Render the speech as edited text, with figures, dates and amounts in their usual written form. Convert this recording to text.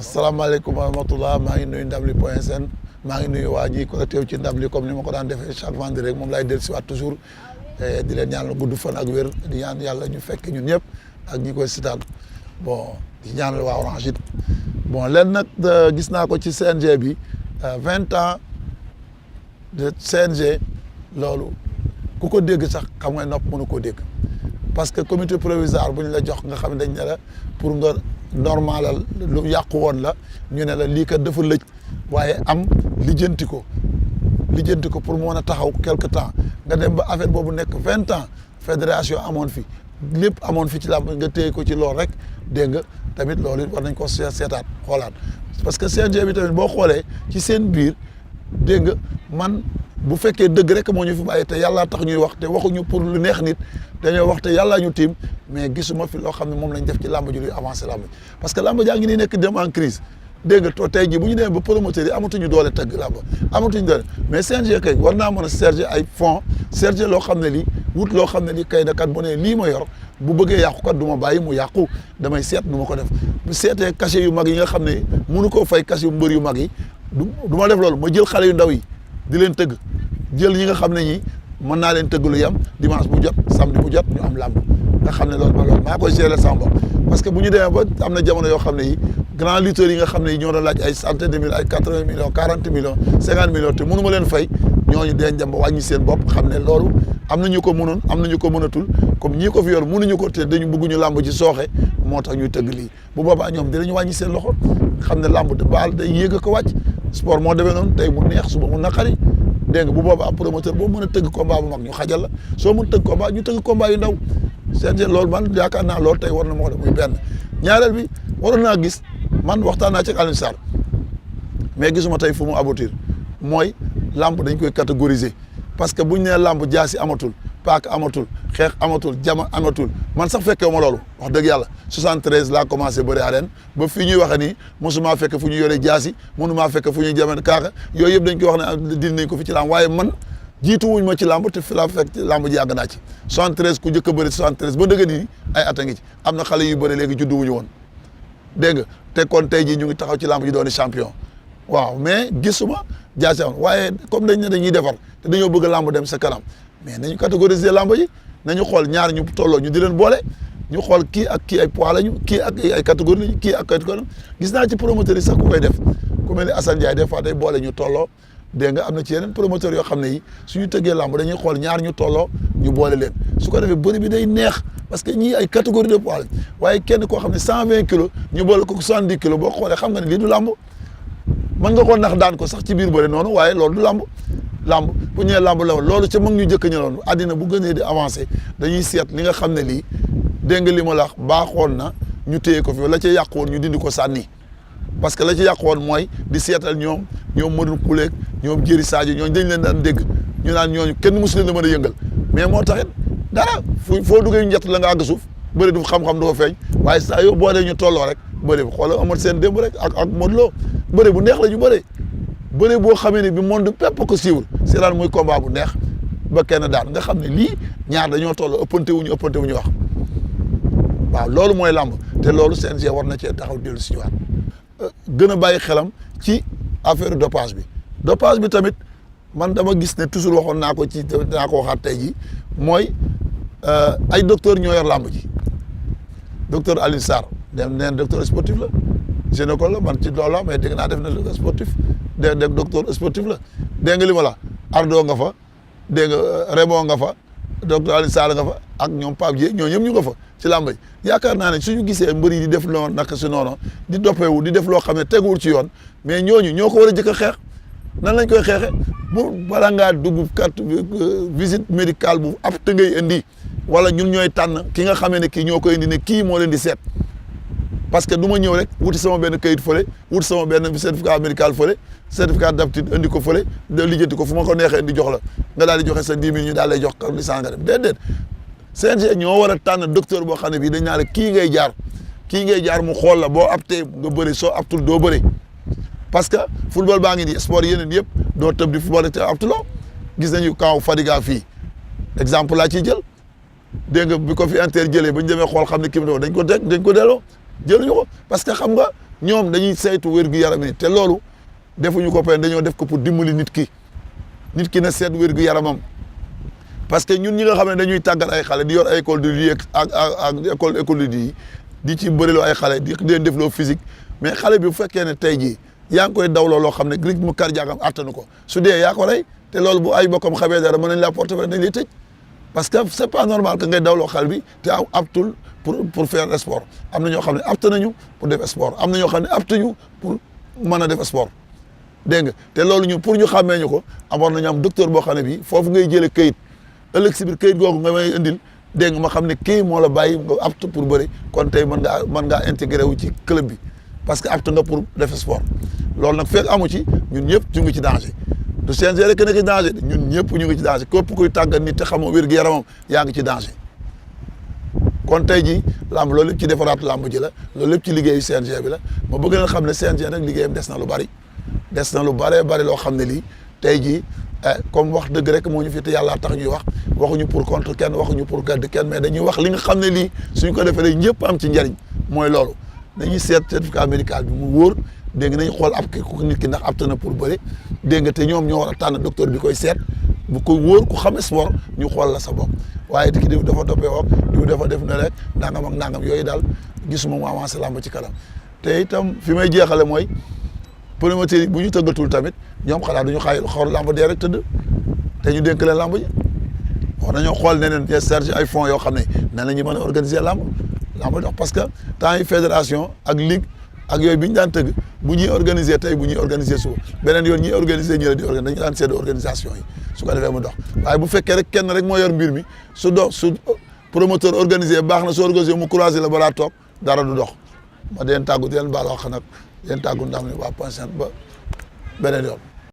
salaamaaleykum wa rahmatulah maa ngi nuyu Ndamli point sn maa ngi nuyu waa ñi ko teew ci Ndamli comme ni ma ko daan defee chaque vendredi rek moom laay dellusiwaat toujours di leen ñaanal gudd fan ak wér di ñaan yàlla ñu fekk ñun ñëpp ak ñi koy sitaan bon di ñaanal waa Orange it bon leen nag gis naa ko ci CNG bi 20 ans de CNG loolu ku ko dégg sax xam nga nopp mënu koo dégg parce que comité provisoire bu ñu la jox nga xam ne dañ ne la pour nga normalal lu yàqu woon la ñu ne la lii kat dafa lëj waaye am lijjanti ko pour mu mën a taxaw quelque temps nga dem ba affaire boobu nekk 20 ans fédération amoon fi lépp amoon fi ci làmb nga téye ko ci loolu rek dégg nga tamit loolu war nañ ko seetaat xoolaat parce que CNG bi tamit boo xoolee ci seen biir dégg nga man bu fekkee dëgg rek moo ñu fi bàyyi te yàlla tax ñuy wax te waxuñu pour lu neex nit dañoo wax te yàllaa ñu tiim mais gisuma fi loo xam ne moom lañ def ci làmb ji luy avancé làmb parce que làmb jaa ngi nii nekk dem en crise dégg nga to tey jii bu ñu demee ba promoteurs yi amatuñu doole tëgg làmb amatuñu doole mais CNG kay war naa mën a serger ay fonds serger loo xam ne lii wut loo xam ne lii kay na kat bu ne lii ma yor bu bëggee yàqu kat du ma bàyyi mu yàqu damay seet nu ma ko def bu seetee cachet yu mag yi nga xam ne mënu koo fay cachet yu mbër yu mag yi du ma def loolu ma jël xale yu ndaw yi di leen tëgg jël ñi nga xam ne ñi mën naa leen tëgg lu yem dimanche bu jot samedi bu jot ñu am làmb nga xam ne loolu maa koy gérer sama bopp parce que bu ñu demee ba am na jamono yoo xam ne yi grand lutteurs yi nga xam ne yi ñoo doon laaj ay centaine de mille ay 80 millions 40 millions 50 millions te mënu ma leen fay ñooñu deen dem ba wàññi seen bopp xam ne loolu am na ñu ko mënoon am na ñu ko mënatul comme ñii ko fi yor mënuñu ko te dañu bëgg ñu làmb ci sooxe moo tax ñuy tëgg lii bu boobaa ñoom dinañu wàññi seen loxo xam ne làmb de baal day yéeg a ko wàcc sport moo demee noonu tey mu neex suba mu naqari dégg nga bu boobaa promoteur boo mën a tëgg combat bu mag ñu xajal la soo mën tëgg combat ñu tëgg combat yu ndaw CNG loolu man yaakaar naa loolu tey war na moo def muy benn ñaareel bi waroon naa gis man waxtaan naa ci Alioune Sarr mais gisuma tey fu mu aboutir mooy làmb dañ koy catégoriser parce que buñ nee làmb jaasi amatul paak amatul xeex amatul jama amatul man sax fekkee ma loolu wax dëgg yàlla 73 laa commencé bëri arène ba fii ñuy waxe nii mosumaa fekk fu ñu yore jaasi mënumaa fekk fu ñuy jaman kaaka yooyu yëpp dañ koy wax ne dindi nañ ko fi ci làmb waaye man jiitu wuñ ma ci làmb te fi laa fekk làmb ji yàgg naa ci 73 ku njëkk a bëri 73 ba dëgg nii ay at a ngi ci am na xale yu bëri léegi juddu wuñu woon dégg nga te kon tey jii ñu ngi taxaw ci làmb ji dooni champion waaw mais gisuma jaasi am waaye comme dañ ne dañuy defar te dañoo bëgg làmb dem sa kanam mais nañu catégoriser làmb yi nañu xool ñaar ñu tolloo ñu di leen boole ñu xool kii ak kii ay poids lañu kii ak ay catégorie lañu kii ak catégorie gis naa ci promoteurs yi sax ku koy def ku mel ni Assane Ndiaye des fois day boole ñu tolloo dégg nga am na ci yeneen promoteurs yoo xam ne yi suñu tëggee làmb dañuy xool ñaar ñu tolloo ñu boole leen su ko defee bëri bi day neex parce que ñii ay catégorie de poids lañ waaye kenn koo xam ne 120 kilos ñu boole ko 70 kilos boo xoolee xam nga ne lii du làmb mën nga ko nax daan ko sax ci biir bëri noonu waaye loolu du làmb làmb bu ñëwee làmb la loolu ca mag ñu jëkk ñëloon àddina bu gënee di avancé dañuy seet li nga xam ne lii dégg nga li ma la wax baaxoon na ñu téye ko fi la ca yàq woon ñu dindi ko sànni parce que la ca yàq woon mooy di seetal ñoom mënul kuleeg ñoom jëri Sadio ñooñu dañ leen daan dégg ñu naan ñooñu kenn mosu leen a mën a yëngal mais moo taxit dara foo duggee ñu njett la nga àgg suuf bëri du xam-xam du ko feeñ waaye saa yoo boo dee ñu tolloo rek bëri bi xoolal amat seen démb rek ak Modou Lo bëri bu neex la ñu bëri boo xamee ne bi monde pépp ko siiwul c'est daal muy combat bu neex ba kenn daan nga xam ne lii ñaar dañoo toll ëppante wuñu wax waaw loolu mooy làmb te loolu CNG war na cee taxaw dellu si waat gën a bàyyi xelam ci affaire dopage bi tamit man dama gis ne toujours waxoon naa ko ci dinaa ko waxaat tey ji mooy ay docteur ñoo yor làmb ji docteur Alioune Sarr dem neen docteur sportif la gynécologue la man ci loolu la mais dégg naa def na sportif dégg docteur sportif la dégg nga li ma la Ardo nga fa dégg nga Raymond nga fa docteur Alioune Sarr nga fa ak ñoom Pape Dieng ñoo ñëpp ñu nga fa ci làmb ji yaakaar naa ne suñu gisee mbër yi di def loo naka si noonu di doppewu di def loo xam ne teguwul ci yoon mais ñooñu ñoo ko war a jëkk a xeex nan lañ koy xeexe bu bala ngaa dugg carte visite médicale bu ab te ngay indi wala ñun ñooy tànn ki nga xamee ne kii ñoo koy indi ne kii moo leen di seet parce que du ma ñëw rek wuti sama benn kayit fële wuti sama benn certificat médical fële certificat d'aptitude indi ko fële de lijjanti ko fu ma ko neexee indi jox la nga daal di joxe sa 10 000 ñu daal lay jox licence nga dem déedéet CNG ñoo war a tànn docteur boo xam ne bii dañ naa la kii ngay jaar mu xool la boo aptee nga bëri soo aptul doo bëri parce que football baa ngi nii sport yeneen yëpp doo tëb di football te aptuloo gis nañu kaw Fadiga fii exemple laa ciy jël dégg nga bi ko fi Inter jëlee ba ñu demee xool xam ne kii dañ ko delloo jëluñu ko parce que xam nga ñoom dañuy saytu wér-gu-yaram ni te loolu defuñu ko pen dañoo def ko pour dimbali nit ki na seet wér-gu-yaramam parce que ñun ñi nga xam ne dañuy tàggat ay xale di yor ay école de vie ak école de di ci bëriloo ay xale di leen defloo physique mais xale bi bu fekkee ne tey jii yaa ngi koy dawloo loo xam ne rythme cardiaque am attanu ko su dee yaa ko rey te loolu bu ay bokkam xamee dara mën nañ la porter dañ lay tëj parce que c'est pas normal que ngay dawloo xale bi te aptul pour faire sport am na ñoo xam ne apte nañu pour def sport am na ñoo xam ne aptuñu pour mën a def sport dégg nga te loolu ñu pour ñu xàmmee ñu ko amoon nañu am docteur boo xam ne bii foofu ngay jëlee këyit ëllëg si biir këyit googu nga may indil dégg nga ma xam ne kii moo la bàyyi nga apte pour bëri kon tey mën ngaa intégré wu ci club bi parce que apte nga pour def sport loolu nag fekk amu ci ñun ñëpp ñu ngi ci danger du CNG rek nekk ci danger ñun ñëpp ñu ngi ci danger képp kuy tàggat nit te xamoo wér-gu-yaramam yaa ngi ci danger kon tey jii làmb loolu lépp ci defaraat làmb ji la loolu lépp ci liggéeyu CNG bi la ma bëgg leen xam ne CNG nag liggéeyam des na lu bari bari loo xam ne lii tey jii comme wax dëgg rek moo ñu fi te yàlla tax ñuy wax waxuñu pour contre kenn waxuñu pour gàdd kenn mais dañuy wax li nga xam ne lii suñ ko defee rek ñëpp am ci njariñ mooy loolu dañuy seet certificat médical bi mu wóor dégg nga nañ xool ab ku nit ki ndax apte na pour bëri dégg nga te ñoom ñoo war a tànn docteur bi koy seet bu ko wóor ku xam sport ñu xool la sa bopp waaye di ki diw dafa toppee woog diw dafa def na rek nangam ak nangam yooyu daal gisuma mu avancé làmb ci kanam te itam fi may jeexale mooy promoteur yi bu ñu tëggatul tamit ñoom xalaat duñu xool làmb dee rek tëdd te ñu dénk leen làmb ji war nañoo xool neneen te chargé ay fonds yoo xam ne nan la ñu mën a organiser làmb dox parce que temps yi fédération ak ligue ak yooyu bi ñu daan tëgg bu ñuy organiser tey bu ñuy organiser suba beneen yoon ñuy organiser ñi la di organiser dañu daan seede organisation yi su ko defee mu dox waaye bu fekkee rek kenn rek moo yor mbir mi su promoteur organisé baax na su organisé mu croiser la balaa toog dara du dox ma deen tàggu di leen baal wax nag leen tàggu ndam ni waa Point 5 ba beneen yoon